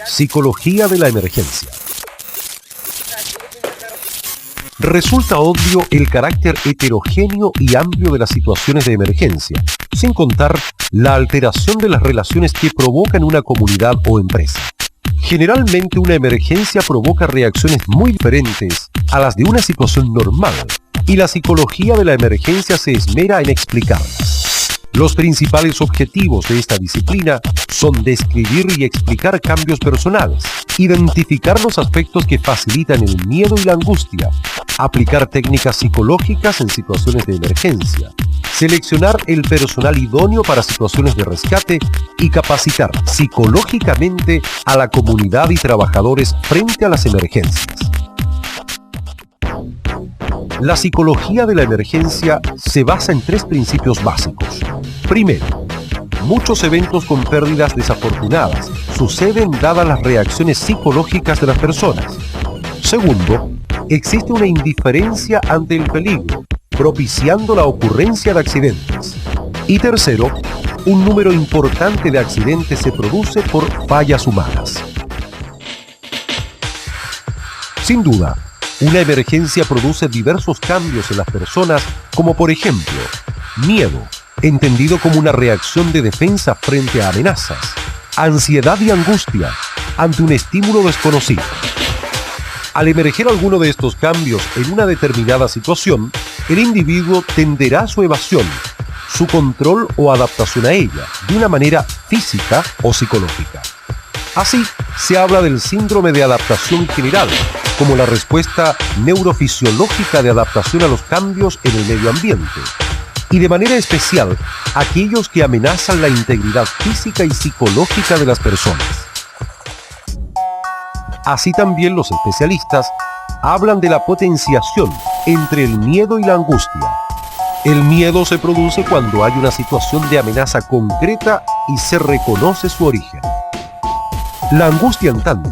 Psicología de la emergencia. Resulta obvio el carácter heterogéneo y amplio de las situaciones de emergencia, sin contar la alteración de las relaciones que provocan una comunidad o empresa. Generalmente una emergencia provoca reacciones muy diferentes a las de una situación normal, y la psicología de la emergencia se esmera en explicarlas. Los principales objetivos de esta disciplina son describir y explicar cambios personales, identificar los aspectos que facilitan el miedo y la angustia, aplicar técnicas psicológicas en situaciones de emergencia, seleccionar el personal idóneo para situaciones de rescate y capacitar psicológicamente a la comunidad y trabajadores frente a las emergencias. La psicología de la emergencia se basa en 3 principios básicos. Primero, muchos eventos con pérdidas desafortunadas suceden dadas las reacciones psicológicas de las personas. Segundo, existe una indiferencia ante el peligro, propiciando la ocurrencia de accidentes. Y tercero, un número importante de accidentes se produce por fallas humanas. Sin duda, una emergencia produce diversos cambios en las personas, como por ejemplo, miedo, entendido como una reacción de defensa frente a amenazas, ansiedad y angustia ante un estímulo desconocido. Al emerger alguno de estos cambios en una determinada situación, el individuo tenderá a su evasión, su control o adaptación a ella, de una manera física o psicológica. Así, se habla del síndrome de adaptación general, como la respuesta neurofisiológica de adaptación a los cambios en el medio ambiente, y de manera especial, aquellos que amenazan la integridad física y psicológica de las personas. Así también los especialistas hablan de la potenciación entre el miedo y la angustia. El miedo se produce cuando hay una situación de amenaza concreta y se reconoce su origen. La angustia, en tanto,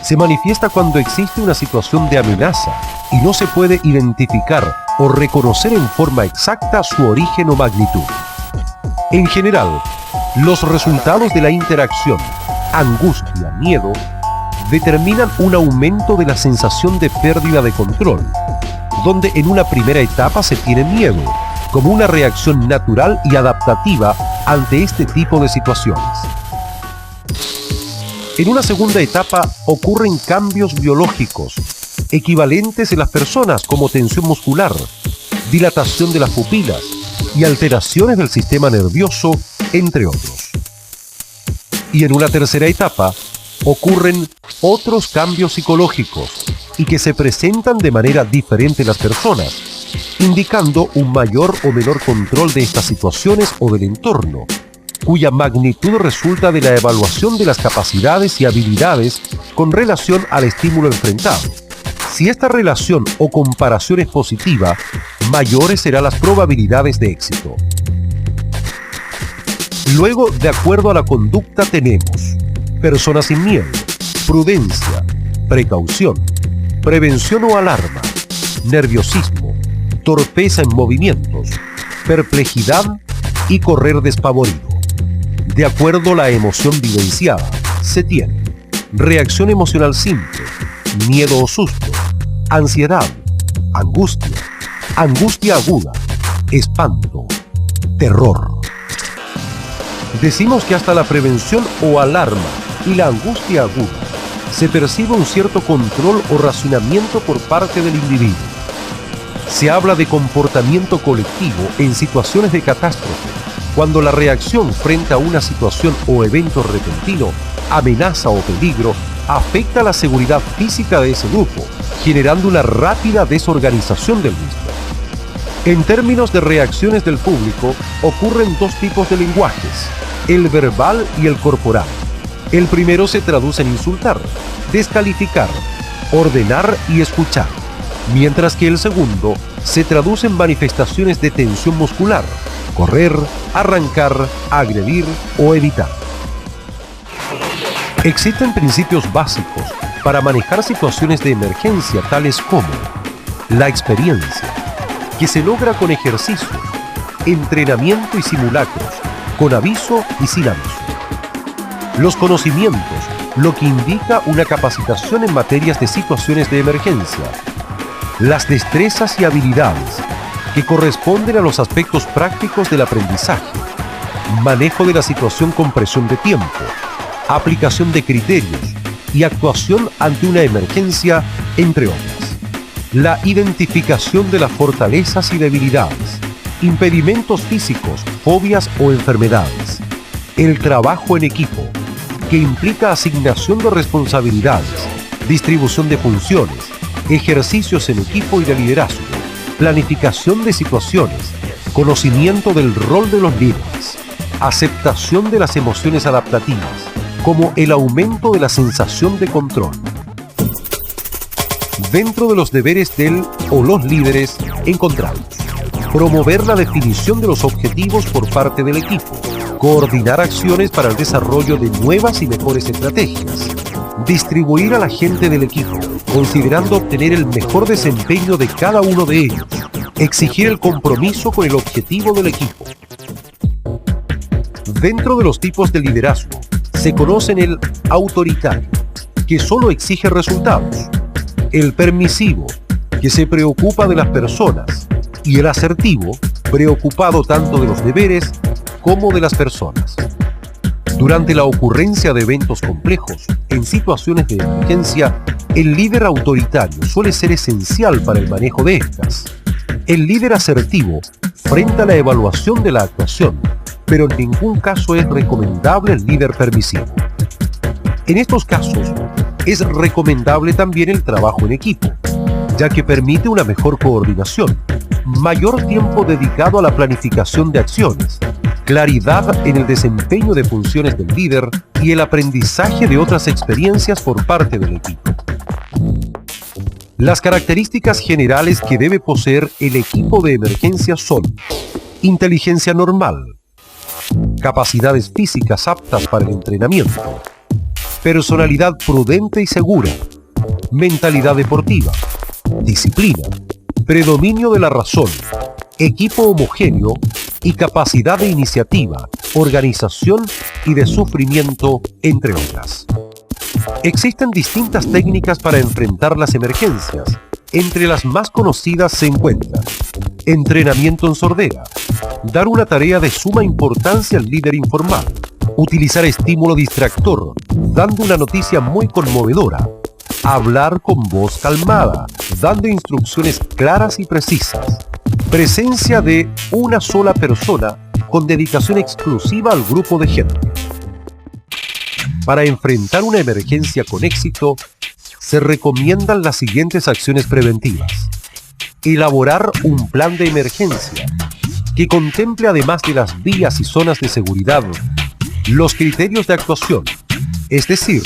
se manifiesta cuando existe una situación de amenaza y no se puede identificar o reconocer en forma exacta su origen o magnitud. En general, los resultados de la interacción angustia-miedo determinan un aumento de la sensación de pérdida de control, donde en una primera etapa se tiene miedo, como una reacción natural y adaptativa ante este tipo de situaciones. En una segunda etapa ocurren cambios biológicos equivalentes en las personas, como tensión muscular, dilatación de las pupilas y alteraciones del sistema nervioso, entre otros. Y en una tercera etapa ocurren otros cambios psicológicos y que se presentan de manera diferente en las personas, indicando un mayor o menor control de estas situaciones o del entorno, cuya magnitud resulta de la evaluación de las capacidades y habilidades con relación al estímulo enfrentado. Si esta relación o comparación es positiva, mayores serán las probabilidades de éxito. Luego, de acuerdo a la conducta, tenemos personas sin miedo, prudencia, precaución, prevención o alarma, nerviosismo, torpeza en movimientos, perplejidad y correr despavorido. De acuerdo a la emoción vivenciada, se tiene reacción emocional simple, miedo o susto, ansiedad, angustia, angustia aguda, espanto, terror. Decimos que hasta la prevención o alarma y la angustia aguda se percibe un cierto control o racionamiento por parte del individuo. Se habla de comportamiento colectivo en situaciones de catástrofe, cuando la reacción frente a una situación o evento repentino, amenaza o peligro, afecta la seguridad física de ese grupo, generando una rápida desorganización del mismo. En términos de reacciones del público, ocurren 2 tipos de lenguajes, el verbal y el corporal. El primero se traduce en insultar, descalificar, ordenar y escuchar, mientras que el segundo se traduce en manifestaciones de tensión muscular, correr, arrancar, agredir o evitar. Existen principios básicos para manejar situaciones de emergencia, tales como la experiencia, que se logra con ejercicio, entrenamiento y simulacros, con aviso y sin aviso. Los conocimientos, lo que indica una capacitación en materias de situaciones de emergencia. Las destrezas y habilidades que corresponden a los aspectos prácticos del aprendizaje, manejo de la situación con presión de tiempo, aplicación de criterios y actuación ante una emergencia, entre otras. La identificación de las fortalezas y debilidades, impedimentos físicos, fobias o enfermedades. El trabajo en equipo, que implica asignación de responsabilidades, distribución de funciones, ejercicios en equipo y de liderazgo, planificación de situaciones, conocimiento del rol de los líderes, aceptación de las emociones adaptativas, como el aumento de la sensación de control. Dentro de los deberes del o los líderes encontramos promover la definición de los objetivos por parte del equipo, coordinar acciones para el desarrollo de nuevas y mejores estrategias, distribuir a la gente del equipo, considerando obtener el mejor desempeño de cada uno de ellos, exigir el compromiso con el objetivo del equipo. Dentro de los tipos de liderazgo, se conocen el autoritario, que solo exige resultados, el permisivo, que se preocupa de las personas, y el asertivo, preocupado tanto de los deberes como de las personas. Durante la ocurrencia de eventos complejos, en situaciones de emergencia, el líder autoritario suele ser esencial para el manejo de estas. El líder asertivo frente a la evaluación de la actuación, pero en ningún caso es recomendable el líder permisivo. En estos casos, es recomendable también el trabajo en equipo, ya que permite una mejor coordinación, mayor tiempo dedicado a la planificación de acciones, claridad en el desempeño de funciones del líder y el aprendizaje de otras experiencias por parte del equipo. Las características generales que debe poseer el equipo de emergencia son: inteligencia normal, capacidades físicas aptas para el entrenamiento, personalidad prudente y segura, mentalidad deportiva, disciplina, predominio de la razón, equipo homogéneo y capacidad de iniciativa, organización y de sufrimiento, entre otras. Existen distintas técnicas para enfrentar las emergencias. Entre las más conocidas se encuentran: entrenamiento en sordera, dar una tarea de suma importancia al líder informal, utilizar estímulo distractor, dando una noticia muy conmovedora, hablar con voz calmada, dando instrucciones claras y precisas, presencia de una sola persona con dedicación exclusiva al grupo de gente. Para enfrentar una emergencia con éxito, se recomiendan las siguientes acciones preventivas. Elaborar un plan de emergencia que contemple, además de las vías y zonas de seguridad, los criterios de actuación, es decir,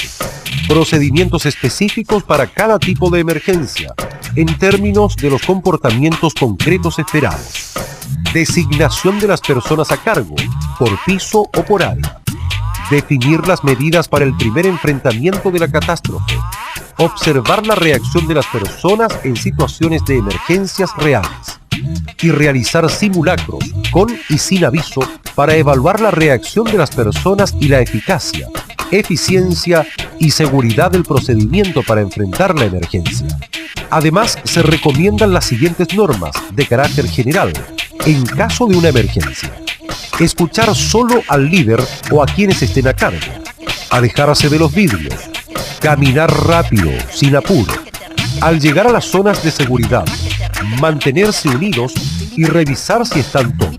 procedimientos específicos para cada tipo de emergencia, en términos de los comportamientos concretos esperados. Designación de las personas a cargo, por piso o por área. Definir las medidas para el primer enfrentamiento de la catástrofe. Observar la reacción de las personas en situaciones de emergencias reales. Y realizar simulacros, con y sin aviso, para evaluar la reacción de las personas y la eficacia, eficiencia y seguridad del procedimiento para enfrentar la emergencia. Además, se recomiendan las siguientes normas de carácter general en caso de una emergencia: escuchar solo al líder o a quienes estén a cargo, alejarse de los vidrios, caminar rápido, sin apuro, al llegar a las zonas de seguridad, mantenerse unidos y revisar si están todos.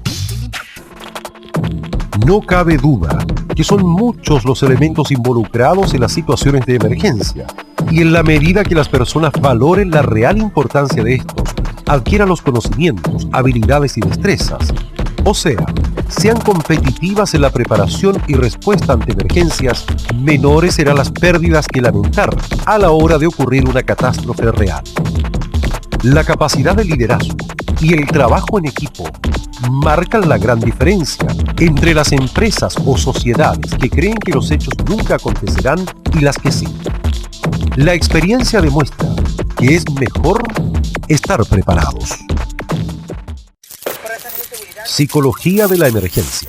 No cabe duda que son muchos los elementos involucrados en las situaciones de emergencia, y en la medida que las personas valoren la real importancia de estos, adquieran los conocimientos, habilidades y destrezas, o sea, sean competitivas en la preparación y respuesta ante emergencias, menores serán las pérdidas que lamentar a la hora de ocurrir una catástrofe real. La capacidad de liderazgo y el trabajo en equipo marcan la gran diferencia entre las empresas o sociedades que creen que los hechos nunca acontecerán y las que sí. La experiencia demuestra que es mejor estar preparados. Psicología de la emergencia.